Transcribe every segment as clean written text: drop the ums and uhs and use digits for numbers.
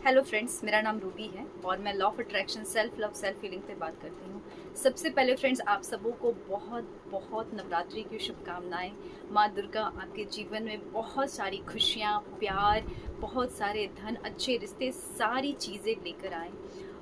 Hello friends, मेरा नाम Ruby है और मैं law of attraction, self love, self feeling पे बात करती हूँ। सबसे पहले फ्रेंड्स, आप सबों को बहुत बहुत नवरात्रि की शुभकामनाएं। माँ दुर्गा आपके जीवन में बहुत सारी खुशियाँ, प्यार, बहुत सारे धन, अच्छे रिश्ते, सारी चीज़ें लेकर आएँ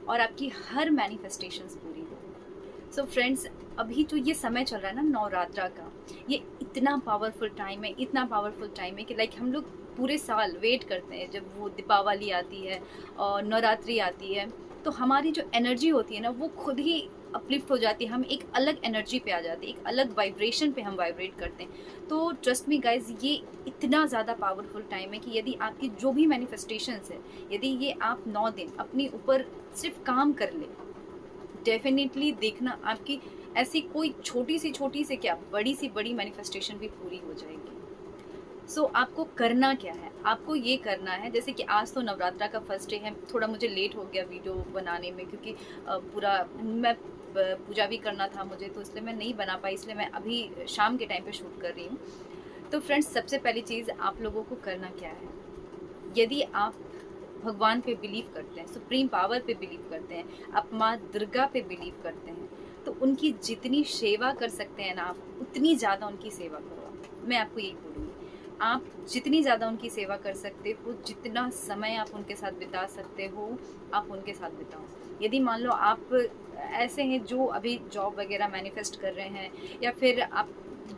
और आपकी हर मैनिफेस्टेशंस पूरी हो। सो फ्रेंड्स, अभी जो ये समय चल रहा है ना नवरात्रा का, ये इतना पावरफुल टाइम है, इतना पावरफुल टाइम है कि लाइक हम लोग पूरे साल वेट करते हैं जब वो दीपावली आती है और नवरात्रि आती है। तो हमारी जो एनर्जी होती है ना, वो खुद ही अपलिफ्ट हो जाती है। हम एक अलग एनर्जी पे आ जाते हैं, एक अलग वाइब्रेशन पे हम वाइब्रेट करते हैं। तो ट्रस्ट मी गाइज, ये इतना ज़्यादा पावरफुल टाइम है कि यदि आपकी जो भी मैनिफेस्टेशंस है, यदि ये आप 9 दिन अपने ऊपर सिर्फ काम कर ले, डेफिनेटली देखना आपकी ऐसी कोई छोटी सी क्या बड़ी सी बड़ी मैनिफेस्टेशन भी पूरी हो जाएगी। सो आपको करना क्या है? आपको ये करना है, जैसे कि आज तो नवरात्रा का फर्स्ट डे है। थोड़ा मुझे लेट हो गया वीडियो बनाने में, क्योंकि पूरा मैं पूजा भी करना था मुझे, तो इसलिए मैं नहीं बना पाई। इसलिए मैं अभी शाम के टाइम पे शूट कर रही हूँ। तो फ्रेंड्स, सबसे पहली चीज़ आप लोगों को करना क्या है, यदि आप भगवान पे बिलीव करते हैं, सुप्रीम पावर पे बिलीव करते हैं, आप माँ दुर्गा पे बिलीव करते हैं, तो उनकी जितनी सेवा कर सकते हैं ना आप, उतनी ज़्यादा उनकी सेवा करो। मैं आपको यही बोलूँगी, आप जितनी ज़्यादा उनकी सेवा कर सकते हो, जितना समय आप उनके साथ बिता सकते हो, आप उनके साथ बिताओ। यदि मान लो आप ऐसे हैं जो अभी जॉब वगैरह मैनिफेस्ट कर रहे हैं, या फिर आप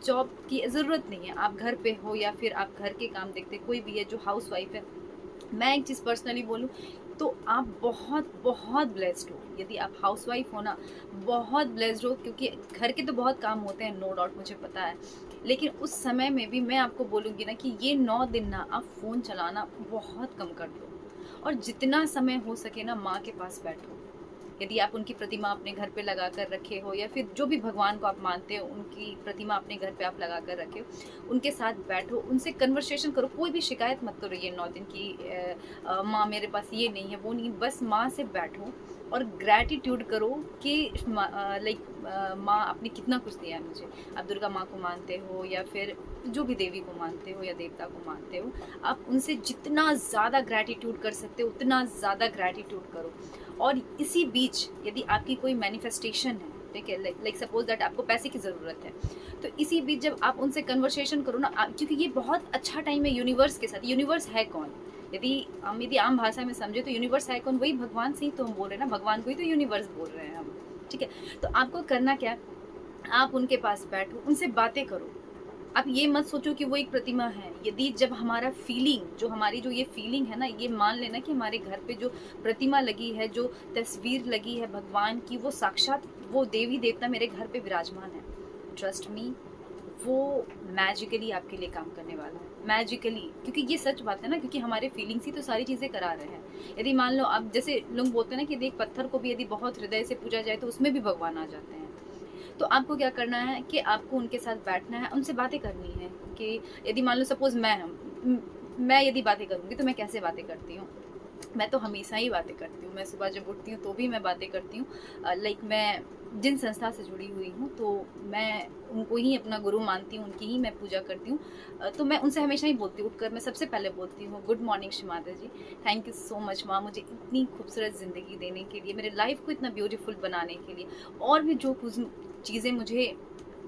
जॉब की ज़रूरत नहीं है, आप घर पे हो, या फिर आप घर के काम देखते, कोई भी है जो हाउस वाइफ है, मैं एक चीज़ पर्सनली बोलूँ तो आप बहुत बहुत ब्लेस्ड हो। यदि आप हाउसवाइफ हो ना, बहुत ब्लेस्ड हो, क्योंकि घर के तो बहुत काम होते हैं, नो डाउट, मुझे पता है। लेकिन उस समय में भी मैं आपको बोलूँगी ना कि ये 9 दिन ना आप फ़ोन चलाना बहुत कम कर दो, और जितना समय हो सके ना माँ के पास बैठो। यदि आप उनकी प्रतिमा अपने घर पे लगा कर रखे हो, या फिर जो भी भगवान को आप मानते हो उनकी प्रतिमा अपने घर पे आप लगा कर रखे हो, उनके साथ बैठो, उनसे कन्वर्सेशन करो। कोई भी शिकायत मत करो ये 9 दिन की माँ मेरे पास ये नहीं है, वो नहीं। बस माँ से बैठो और ग्रैटिट्यूड करो कि लाइक माँ आपने कितना कुछ दिया है मुझे। आप दुर्गा माँ को मानते हो, या फिर जो भी देवी को मानते हो या देवता को मानते हो, आप उनसे जितना ज़्यादा ग्रैटिट्यूड कर सकते हो उतना ज़्यादा ग्रैटिट्यूड करो। और इसी बीच यदि आपकी कोई मैनिफेस्टेशन है, ठीक है, लाइक सपोज दैट आपको पैसे की ज़रूरत है, तो इसी बीच जब आप उनसे कन्वर्सेशन करो ना, क्योंकि ये बहुत अच्छा टाइम है यूनिवर्स के साथ। यूनिवर्स है कौन? यदि आम भाषा में समझे तो यूनिवर्स है कौन? वही भगवान से ही तो हम बोल रहे हैं ना, भगवान को ही तो यूनिवर्स बोल रहे हैं हम, ठीक है। तो आपको करना क्या है, आप उनके पास बैठो, उनसे बातें करो। आप ये मत सोचो कि वो एक प्रतिमा है। यदि जब हमारा फीलिंग, जो हमारी जो ये फीलिंग है ना, ये मान लेना कि हमारे घर पे जो प्रतिमा लगी है, जो तस्वीर लगी है भगवान की, वो साक्षात वो देवी देवता मेरे घर पे विराजमान है। ट्रस्ट मी, वो मैजिकली आपके लिए काम करने वाला है, मैजिकली। क्योंकि ये सच बात है ना, क्योंकि हमारे फीलिंग्स ही तो सारी चीज़ें करा रहे हैं। यदि मान लो आप, जैसे लोग बोलते हैं ना कि देख, पत्थर को भी यदि बहुत हृदय से पूजा जाए तो उसमें भी भगवान आ जाते हैं। तो आपको क्या करना है कि आपको उनके साथ बैठना है, उनसे बातें करनी है। कि यदि मान लो सपोज मैं यदि बातें करूँगी तो मैं कैसे बातें करती हूँ, मैं तो हमेशा ही बातें करती हूँ। मैं सुबह जब उठती हूँ तो भी मैं बातें करती हूँ। लाइक मैं जिन संस्था से जुड़ी हुई हूँ, तो मैं उनको ही अपना गुरु मानती हूँ, उनकी ही मैं पूजा करती हूँ। तो मैं उनसे हमेशा ही बोलती हूँ, उठकर मैं सबसे पहले बोलती हूँ, good morning Shimada ji, thank you so much माँ, मुझे इतनी खूबसूरत ज़िंदगी देने के लिए, मेरे लाइफ को इतना ब्यूटीफुल बनाने के लिए, और भी जो कुछ चीज़ें मुझे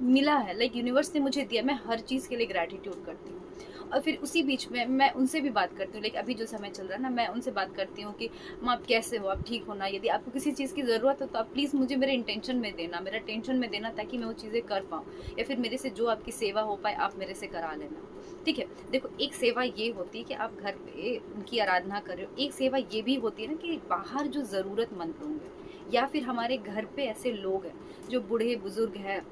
मिला है, लाइक यूनिवर्स ने मुझे दिया, मैं हर चीज़ के लिए ग्रैटिट्यूड करती हूँ। और फिर उसी बीच में मैं उनसे भी बात करती हूँ। लाइक अभी जो समय चल रहा है ना, मैं उनसे बात करती हूँ कि माँ आप कैसे हो, आप ठीक हो ना? यदि आपको किसी चीज़ की ज़रूरत हो तो आप प्लीज़ मुझे मेरे इंटेंशन में देना, मेरा टेंशन में देना, ताकि मैं वो चीज़ें कर पाऊँ, या फिर मेरे से जो आपकी सेवा हो पाए आप मेरे से करा लेना, ठीक है। देखो, एक सेवा ये होती है कि आप घर पे उनकी आराधना कर रहे हो। एक सेवा ये भी होती है ना कि बाहर जो ज़रूरतमंद लोग हैं, या फिर हमारे घर पे ऐसे लोग हैं जो बूढ़े बुजुर्ग हैं,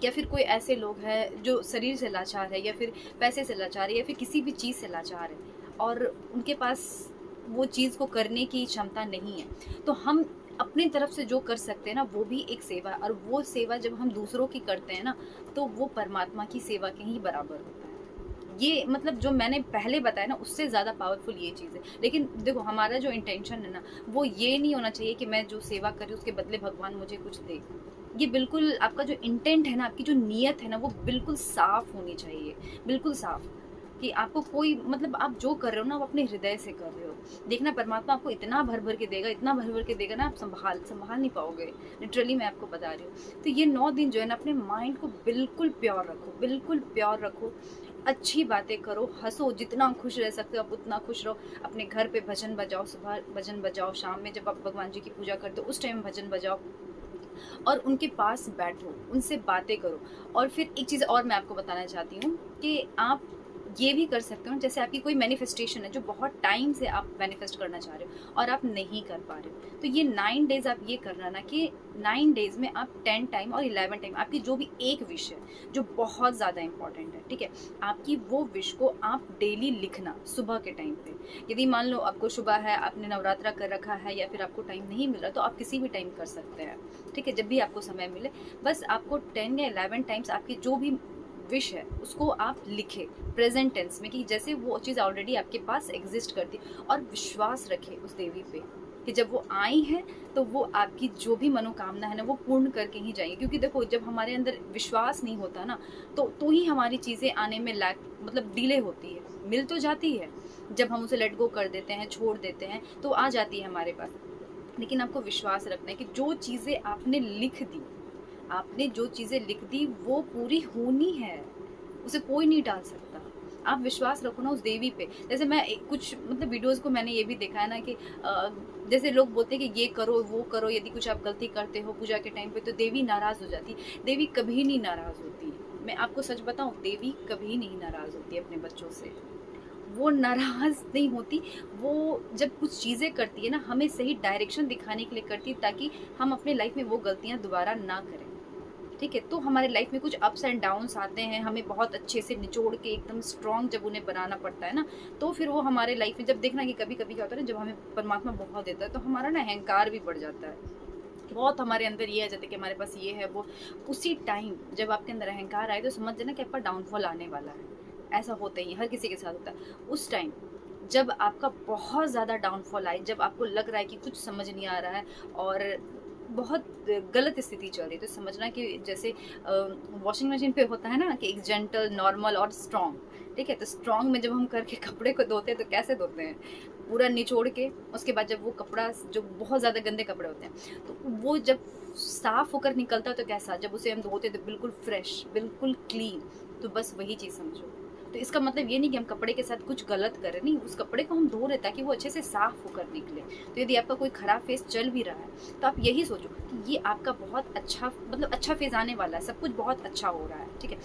या फिर कोई ऐसे लोग हैं जो शरीर से लाचार है, या फिर पैसे से लाचार है, या फिर किसी भी चीज़ से लाचार है, और उनके पास वो चीज़ को करने की क्षमता नहीं है, तो हम अपनी तरफ से जो कर सकते हैं ना, वो भी एक सेवा है। और वो सेवा जब हम दूसरों की करते हैं ना, तो वो परमात्मा की सेवा के ही बराबर होता है। ये मतलब जो मैंने पहले बताया ना, उससे ज़्यादा पावरफुल ये चीज़ है। लेकिन देखो, हमारा जो इंटेंशन है ना, वो ये नहीं होना चाहिए कि मैं जो सेवा करूँ उसके बदले भगवान मुझे कुछ दे। ये बिल्कुल आपका जो इंटेंट है ना, आपकी जो नीयत है ना, वो बिल्कुल साफ़ होनी चाहिए, बिल्कुल साफ़। कि आपको कोई मतलब आप जो कर रहे हो ना, वो अपने हृदय से कर रहे हो। देखना परमात्मा आपको इतना भर-भर के देगा, इतना भर-भर के देगा ना, आप सँभाल नहीं पाओगे। लिटरली मैं आपको बता रही हूँ। तो ये 9 दिन जो है ना, अपने माइंड को बिल्कुल प्योर रखो, बिल्कुल प्योर रखो। अच्छी बातें करो, हँसो, जितना खुश रह सकते हो आप उतना खुश रहो। अपने घर पे भजन बजाओ, सुबह भजन बजाओ, शाम में जब आप भगवान जी की पूजा करते हो उस टाइम भजन बजाओ और उनके पास बैठो, उनसे बातें करो। और फिर एक चीज़ और मैं आपको बताना चाहती हूँ कि आप ये भी कर सकते हो, जैसे आपकी कोई मैनिफेस्टेशन है जो बहुत टाइम से आप मैनिफेस्ट करना चाह रहे हो और आप नहीं कर पा रहे हो, तो ये 9 डेज़ आप ये करना ना कि 9 डेज़ में आप 10 टाइम और 11 टाइम आपकी जो भी एक विश है जो बहुत ज़्यादा इंपॉर्टेंट है, ठीक है, आपकी वो विश को आप डेली लिखना सुबह के टाइम पे। यदि मान लो आपको सुबह है, आपने नवरात्रा कर रखा है या फिर आपको टाइम नहीं मिल रहा, तो आप किसी भी टाइम कर सकते हैं, ठीक है, जब भी आपको समय मिले। बस आपको 10 या 11 टाइम्स आपकी जो भी विश है उसको आप लिखे प्रेजेंट टेंस में, कि जैसे वो चीज़ ऑलरेडी आपके पास एग्जिस्ट करती, और विश्वास रखे उस देवी पे कि जब वो आई हैं तो वो आपकी जो भी मनोकामना है ना वो पूर्ण करके ही जाएंगे। क्योंकि देखो, जब हमारे अंदर विश्वास नहीं होता ना, तो ही हमारी चीज़ें आने में लैक मतलब डिले होती है। मिल तो जाती है, जब हम उसे लेट गो कर देते हैं, छोड़ देते हैं, तो आ जाती है हमारे पास। लेकिन आपको विश्वास रखना है कि जो चीज़ें आपने लिख दी, आपने जो चीज़ें लिख दी वो पूरी होनी है, उसे कोई नहीं टाल सकता। आप विश्वास रखो ना उस देवी पे। जैसे मैं कुछ मतलब वीडियोज़ को मैंने ये भी देखा है ना कि जैसे लोग बोलते हैं कि ये करो, वो करो, यदि कुछ आप गलती करते हो पूजा के टाइम पे तो देवी नाराज़ हो जाती है। देवी कभी नहीं नाराज़ होती। मैं आपको सच बताऊँ, देवी कभी नहीं नाराज़ होती अपने बच्चों से। वो नाराज़ नहीं होती, वो जब कुछ चीज़ें करती है ना, हमें सही डायरेक्शन दिखाने के लिए करती है, ताकि हम अपने लाइफ में वो गलतियाँ दोबारा ना करें, ठीक है। तो हमारे लाइफ में कुछ अप्स एंड डाउन्स आते हैं, हमें बहुत अच्छे से निचोड़ के एकदम स्ट्रॉन्ग जब उन्हें बनाना पड़ता है ना, तो फिर वो हमारे लाइफ में, जब देखना कि कभी कभी क्या होता है ना, जब हमें परमात्मा बहुत देता है तो हमारा ना अहंकार भी बढ़ जाता है, बहुत हमारे अंदर ये आ जाता है कि हमारे पास ये है वो। उसी टाइम जब आपके अंदर अहंकार आए तो समझ जाना कि आपका डाउनफॉल आने वाला है। ऐसा होता ही है, हर किसी के साथ होता है। उस टाइम जब आपका बहुत ज़्यादा डाउनफॉल आए, जब आपको लग रहा है कि कुछ समझ नहीं आ रहा है और बहुत गलत स्थिति चल रही है, तो समझना कि जैसे वॉशिंग मशीन पे होता है ना कि एक जेंटल, नॉर्मल और स्ट्रॉन्ग, ठीक है। तो स्ट्रॉन्ग में जब हम करके कपड़े को धोते हैं तो कैसे धोते हैं, पूरा निचोड़ के। उसके बाद जब वो कपड़ा, जो बहुत ज़्यादा गंदे कपड़े होते हैं, तो वो जब साफ़ होकर निकलता है तो कैसा, जब उसे हम धोते तो बिल्कुल फ्रेश, बिल्कुल क्लीन। तो बस वही चीज़ समझो। तो इसका मतलब ये नहीं कि हम कपड़े के साथ कुछ गलत करें, नहीं, उस कपड़े को हम धो रहे ताकि वो अच्छे से साफ़ होकर निकले। तो यदि आपका कोई ख़राब फेस चल भी रहा है तो आप यही सोचो कि ये आपका बहुत अच्छा, मतलब अच्छा फेज़ आने वाला है, सब कुछ बहुत अच्छा हो रहा है, ठीक है।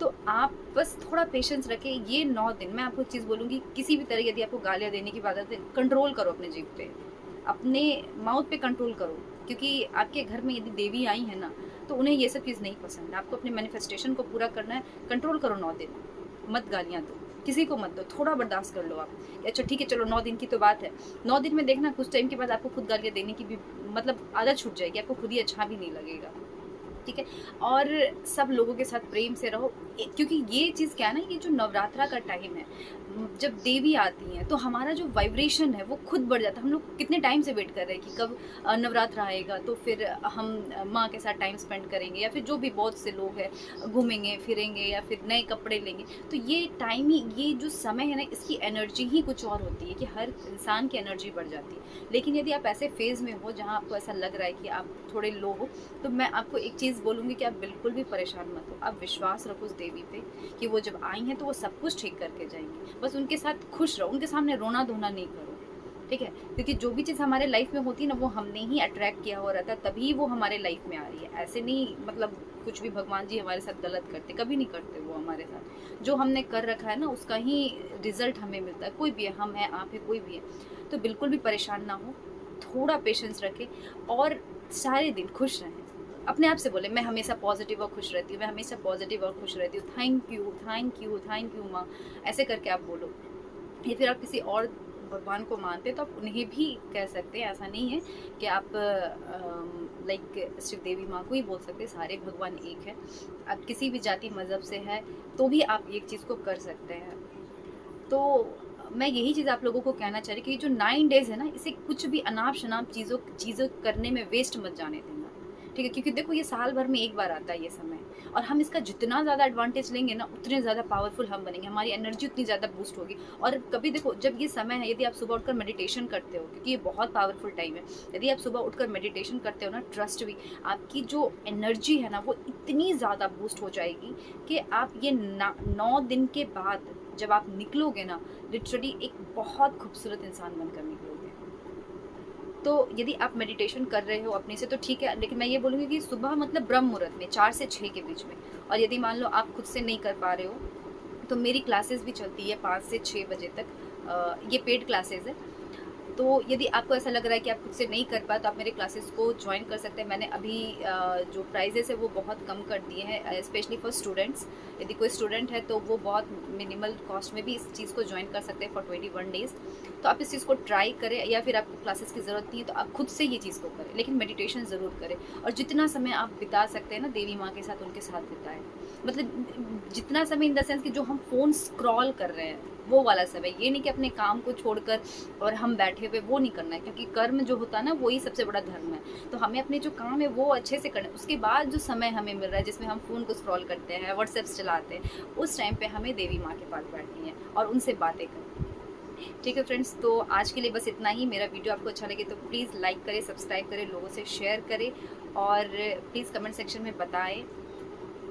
तो आप बस थोड़ा पेशेंस रखें। ये 9 दिन मैं आपको एक चीज़ बोलूँगी, किसी भी तरह यदि आपको गालियाँ देने की बात है, कंट्रोल करो अपने जीभ पे, अपने माउथ पे कंट्रोल करो। क्योंकि आपके घर में यदि देवी आई है ना, तो उन्हें ये सब चीज़ नहीं पसंद है। आपको अपने मैनिफेस्टेशन को पूरा करना है, कंट्रोल करो 9 दिन, मत गालियाँ दो, किसी को मत दो, थोड़ा बर्दाश्त कर लो आप। अच्छा ठीक है, चलो 9 दिन की तो बात है, 9 दिन में देखना कुछ टाइम के बाद आपको खुद गालियाँ देने की भी मतलब आदत छूट जाएगी, आपको खुद ही अच्छा भी नहीं लगेगा, ठीक है। और सब लोगों के साथ प्रेम से रहो, क्योंकि ये चीज़ क्या है ना, ये जो नवरात्रा का टाइम है, जब देवी आती हैं तो हमारा जो वाइब्रेशन है वो खुद बढ़ जाता है। हम लोग कितने टाइम से वेट कर रहे हैं कि कब नवरात्रा आएगा, तो फिर हम माँ के साथ टाइम स्पेंड करेंगे, या फिर जो भी बहुत से लोग हैं घूमेंगे फिरेंगे या फिर नए कपड़े लेंगे। तो ये टाइम ही, ये जो समय है ना, इसकी एनर्जी ही कुछ और होती है कि हर इंसान की एनर्जी बढ़ जाती है। लेकिन यदि आप ऐसे फेज़ में हो जहाँ आपको ऐसा लग रहा है कि आप थोड़े लो हो, तो मैं आपको एक चीज़ बोलूँगी कि आप बिल्कुल भी परेशान मत हो। आप विश्वास रखो उस देवी पे कि वो जब आई हैं तो वो सब कुछ ठीक करके जाएंगी। बस उनके साथ खुश रहो, उनके सामने रोना धोना नहीं करो, ठीक है। क्योंकि जो भी चीज़ हमारे लाइफ में होती है ना, वो हमने ही अट्रैक्ट किया हो रहता है, तभी वो हमारे लाइफ में आ रही है। ऐसे नहीं मतलब कुछ भी भगवान जी हमारे साथ गलत करते, कभी नहीं करते वो हमारे साथ। जो हमने कर रखा है ना, उसका ही रिजल्ट हमें मिलता है। कोई भी है, हम है, आप है, कोई भी है। तो बिल्कुल भी परेशान ना हो, थोड़ा पेशेंस रखें और सारे दिन खुश रहें। अपने आप से बोले, मैं हमेशा पॉजिटिव और खुश रहती हूँ, मैं हमेशा पॉजिटिव और खुश रहती हूँ, thank you, thank you, thank you माँ, ऐसे करके आप बोलो। या फिर आप किसी और भगवान को मानते हैं तो आप उन्हें भी कह सकते हैं। ऐसा नहीं है कि आप लाइक सिर्फ देवी माँ को ही बोल सकते हैं, सारे भगवान एक है। आप किसी भी जाति मज़हब से है तो भी आप एक चीज़ को कर सकते हैं। तो मैं यही चीज़ आप लोगों को कहना चाह रही कि जो 9 डेज़ है ना, इसे कुछ भी अनाप शनाप चीज़ों करने में वेस्ट मत जाने देना। ठीक है, क्योंकि देखो ये साल भर में एक बार आता है ये समय, और हम इसका जितना ज़्यादा एडवांटेज लेंगे ना उतने ज़्यादा पावरफुल हम बनेंगे, हमारी एनर्जी उतनी ज़्यादा बूस्ट होगी। और कभी देखो जब ये समय है, यदि आप सुबह उठकर मेडिटेशन करते हो, क्योंकि ये बहुत पावरफुल टाइम है, यदि आप सुबह उठकर मेडिटेशन करते हो ना, ट्रस्ट भी आपकी जो एनर्जी है ना वो इतनी ज़्यादा बूस्ट हो जाएगी कि आप ये 9 दिन के बाद जब आप निकलोगे ना, लिटरली एक बहुत खूबसूरत इंसान बनकर निकलोगे। तो यदि आप मेडिटेशन कर रहे हो अपने से तो ठीक है, लेकिन मैं ये बोलूँगी कि सुबह मतलब ब्रह्म मुहूर्त में 4 से 6 के बीच में। और यदि मान लो आप खुद से नहीं कर पा रहे हो तो मेरी क्लासेस भी चलती है 5 से 6 बजे तक। ये पेड क्लासेस है, तो यदि आपको ऐसा लग रहा है कि आप खुद से नहीं कर पाए तो आप मेरे क्लासेस को ज्वाइन कर सकते हैं। मैंने अभी जो प्राइजेस है वो बहुत कम कर दिए हैं, स्पेशली फॉर स्टूडेंट्स। यदि कोई स्टूडेंट है तो वो बहुत मिनिमल कॉस्ट में भी इस चीज़ को ज्वाइन कर सकते हैं फॉर 21 डेज़। तो आप इस चीज़ को ट्राई करें, या फिर आपको क्लासेस की ज़रूरत नहीं है तो आप खुद से ये चीज़ को करें, लेकिन मेडिटेशन ज़रूर करें। और जितना समय आप बिता सकते हैं ना देवी माँ के साथ, उनके साथ बिताएं। मतलब जितना समय इन द सेंस कि जो हम फ़ोन स्क्रॉल कर रहे हैं वो वाला समय, ये नहीं कि अपने काम को छोड़कर और हम बैठे हुए, वो नहीं करना है, क्योंकि कर्म जो होता है ना वही सबसे बड़ा धर्म है। तो हमें अपने जो काम है वो अच्छे से करना है। उसके बाद जो समय हमें मिल रहा है जिसमें हम फ़ोन को स्क्रॉल करते हैं, व्हाट्सएप चलाते हैं, उस टाइम पे हमें देवी माँ के पास बैठनी है और उनसे बातें करनी है। ठीक है फ्रेंड्स, तो आज के लिए बस इतना ही। मेरा वीडियो आपको अच्छा लगे तो प्लीज़ लाइक करें, सब्सक्राइब करें, लोगों से शेयर करें, और प्लीज़ कमेंट सेक्शन में बताएं।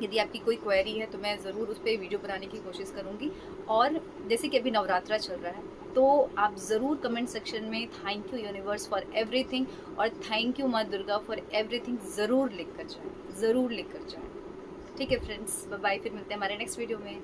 यदि आपकी कोई क्वेरी है तो मैं ज़रूर उस पर वीडियो बनाने की कोशिश करूँगी। और जैसे कि अभी नवरात्रा चल रहा है तो आप ज़रूर कमेंट सेक्शन में thank you universe for everything और थैंक यू माँ दुर्गा फॉर एवरीथिंग ज़रूर लिख कर जाएँ, ज़रूर लिख कर जाएँ। ठीक है फ्रेंड्स, बाय बाय, फिर मिलते हैं हमारे नेक्स्ट वीडियो में।